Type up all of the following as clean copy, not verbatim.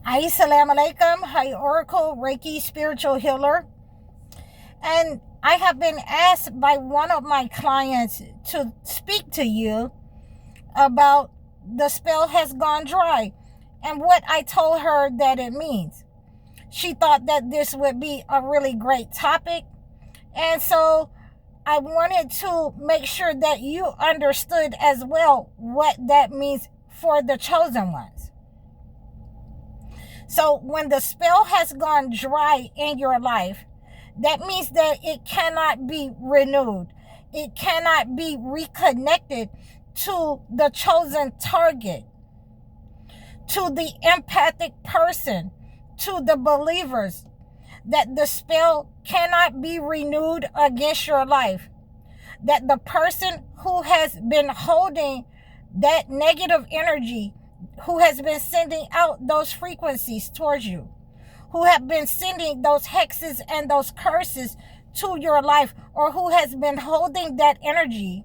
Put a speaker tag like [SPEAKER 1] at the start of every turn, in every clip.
[SPEAKER 1] Assalamu alaikum. Hi, Oracle Reiki spiritual healer. And I have been asked by one of my clients to speak to you about the spell has gone dry and what I told her that it means. She thought that this would be a really great topic. And so I wanted to make sure that you understood as well what that means for the chosen ones. So when the spell has gone dry in your life, that means that it cannot be renewed. It cannot be reconnected to the chosen target, to the empathic person, to the believers, that the spell cannot be renewed against your life. That the person who has been holding that negative energy, who has been sending out those frequencies towards you, who have been sending those hexes and those curses to your life, or who has been holding that energy,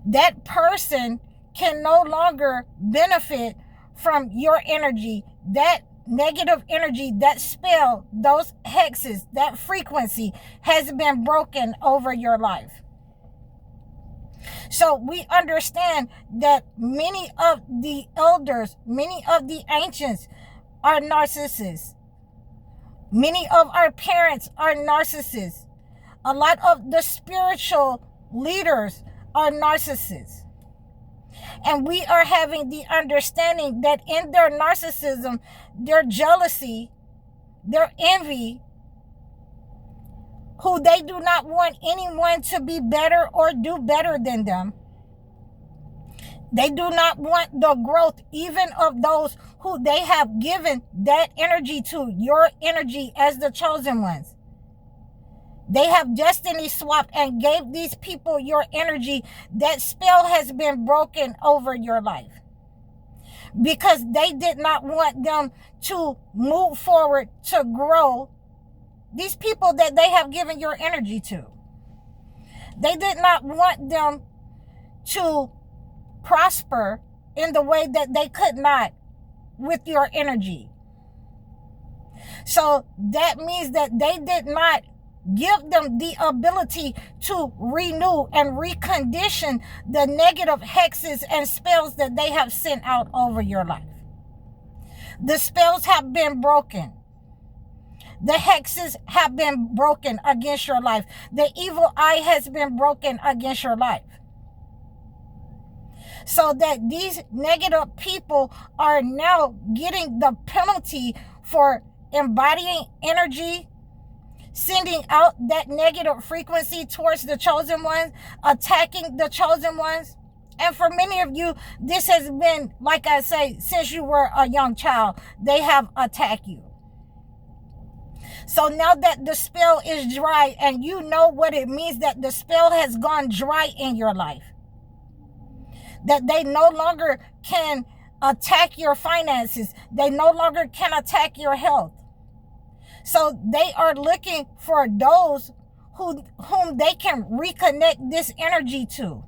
[SPEAKER 1] that person can no longer benefit from your energy. That negative energy, that spell, those hexes, that frequency has been broken over your life. So we understand that many of the elders, many of the ancients are narcissists. Many of our parents are narcissists. A lot of the spiritual leaders are narcissists. And we are having the understanding that in their narcissism, their jealousy, their envy, who they do not want anyone to be better or do better than them. They do not want the growth even of those who they have given that energy to, your energy as the chosen ones. They have destiny swapped and gave these people your energy. That spell has been broken over your life because they did not want them to move forward, to grow. These people that they have given your energy to, they did not want them to prosper in the way that they could not with your energy. So that means that they did not give them the ability to renew and recondition the negative hexes and spells that they have sent out over your life. The spells have been broken. The hexes have been broken against your life. The evil eye has been broken against your life. So that these negative people are now getting the penalty for embodying energy, sending out that negative frequency towards the chosen ones, attacking the chosen ones. And for many of you, this has been, like I say, since you were a young child, they have attacked you. So now that the spell is dry and you know what it means that the spell has gone dry in your life, that they no longer can attack your finances, they no longer can attack your health. So they are looking for those whom they can reconnect this energy to.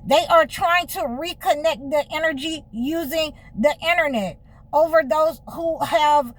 [SPEAKER 1] They are trying to reconnect the energy using the internet over those who have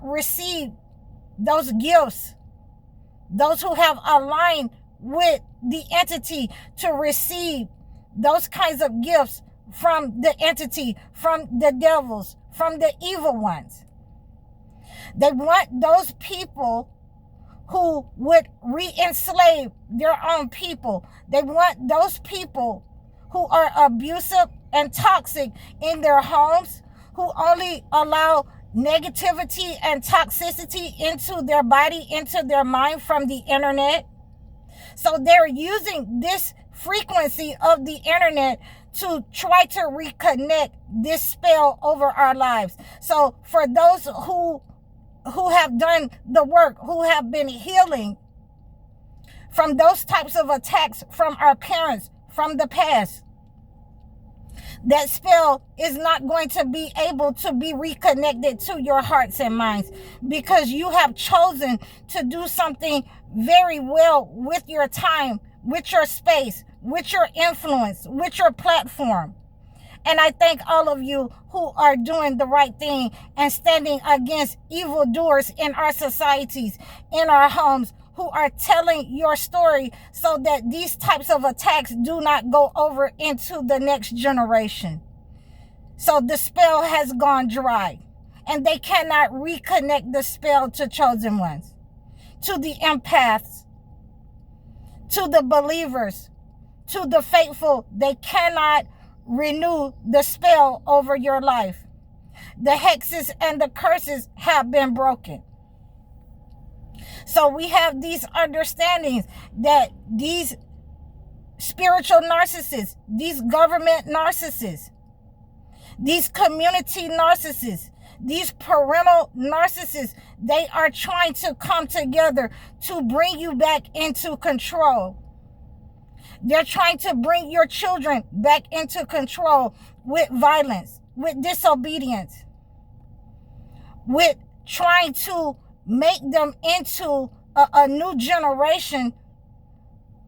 [SPEAKER 1] received those gifts, those who have aligned with the entity to receive those kinds of gifts from the entity, from the devils, from the evil ones. They want those people who would re-enslave their own people. They want those people who are abusive and toxic in their homes, who only allow negativity and toxicity into their body, into their mind from the internet. So they're using this frequency of the internet to try to reconnect this spell over our lives. So for those who have done the work, who have been healing from those types of attacks from our parents from the past, that spell is not going to be able to be reconnected to your hearts and minds because you have chosen to do something very well with your time, with your space, with your influence, with your platform. And I thank all of you who are doing the right thing and standing against evildoers in our societies, in our homes, who are telling your story so that these types of attacks do not go over into the next generation. So the spell has gone dry, and they cannot reconnect the spell to chosen ones, to the empaths, to the believers, to the faithful. They cannot renew the spell over your life. The hexes and the curses have been broken. So we have these understandings that these spiritual narcissists, these government narcissists, these community narcissists, these parental narcissists, they are trying to come together to bring you back into control. They're trying to bring your children back into control with violence, with disobedience, with trying to make them into a new generation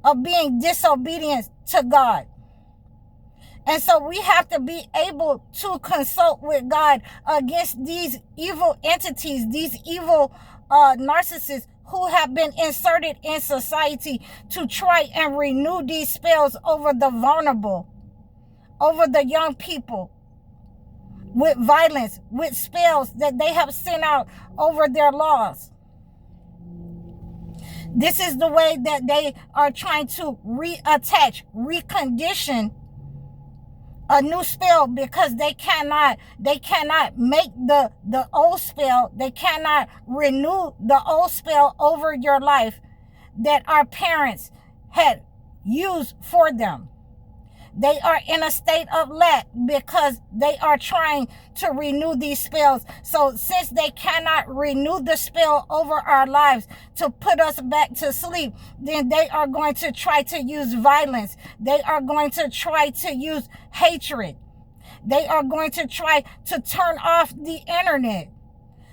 [SPEAKER 1] of being disobedient to God. And so we have to be able to consult with God against these evil entities, these evil narcissists who have been inserted in society to try and renew these spells over the vulnerable, over the young people, with violence, with spells that they have sent out over their laws. This is the way that they are trying to reattach, recondition a new spell, because they cannot make the old spell, they cannot renew the old spell over your life that our parents had used for them. They are in a state of lack because they are trying to renew these spells. So since they cannot renew the spell over our lives to put us back to sleep, then they are going to try to use violence. They are going to try to use hatred. They are going to try to turn off the internet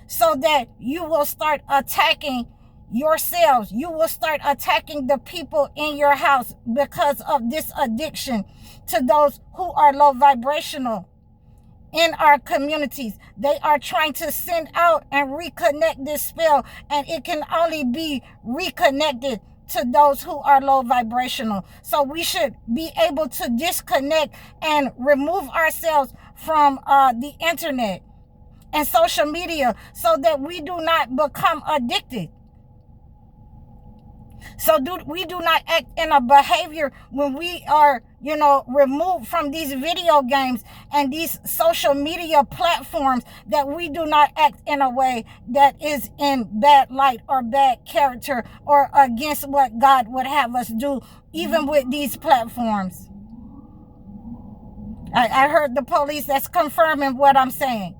[SPEAKER 1] so that you will start attacking yourselves. You will start attacking the people in your house because of this addiction to those who are low vibrational in our communities. They are trying to send out and reconnect this spell, and it can only be reconnected to those who are low vibrational. So we should be able to disconnect and remove ourselves from the internet and social media so that we do not become addicted. So we do not act in a behavior when we are, removed from these video games and these social media platforms, that we do not act in a way that is in bad light or bad character or against what God would have us do, even with these platforms. I heard the police that's confirming what I'm saying.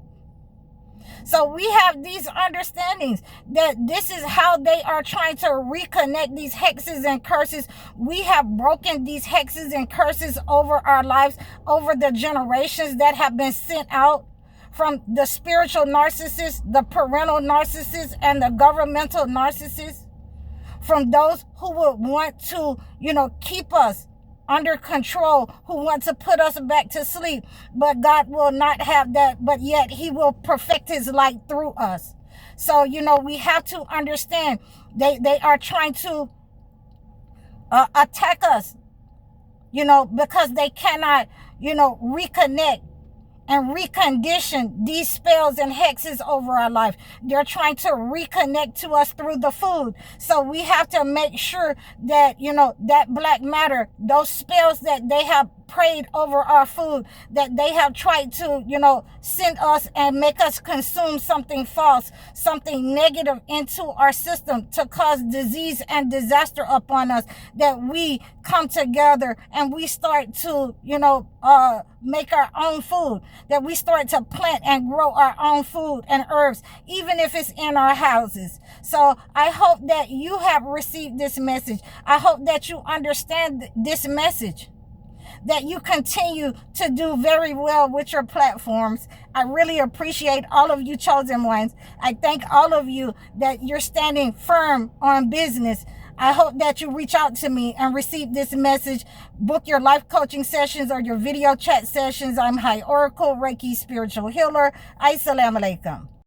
[SPEAKER 1] So we have these understandings that this is how they are trying to reconnect these hexes and curses. We have broken these hexes and curses over our lives, over the generations that have been sent out from the spiritual narcissists, the parental narcissists, and the governmental narcissists, from those who would want to, keep us under control, who want to put us back to sleep. But God will not have that, but yet he will perfect his light through us. So, we have to understand they are trying to attack us, because they cannot, reconnect and recondition these spells and hexes over our life. They're trying to reconnect to us through the food. So we have to make sure that, that black matter, those spells that they have prayed over our food, that they have tried to, send us and make us consume something false, something negative into our system to cause disease and disaster upon us, that we come together and we start to, make our own food, that we start to plant and grow our own food and herbs, even if it's in our houses. So I hope that you have received this message. I hope that you understand this message, that you continue to do very well with your platforms. I really appreciate all of you chosen ones. I thank all of you that you're standing firm on business. I hope that you reach out to me and receive this message. Book your life coaching sessions or your video chat sessions. I'm High Oracle, Reiki Spiritual Healer. Assalamu alaikum.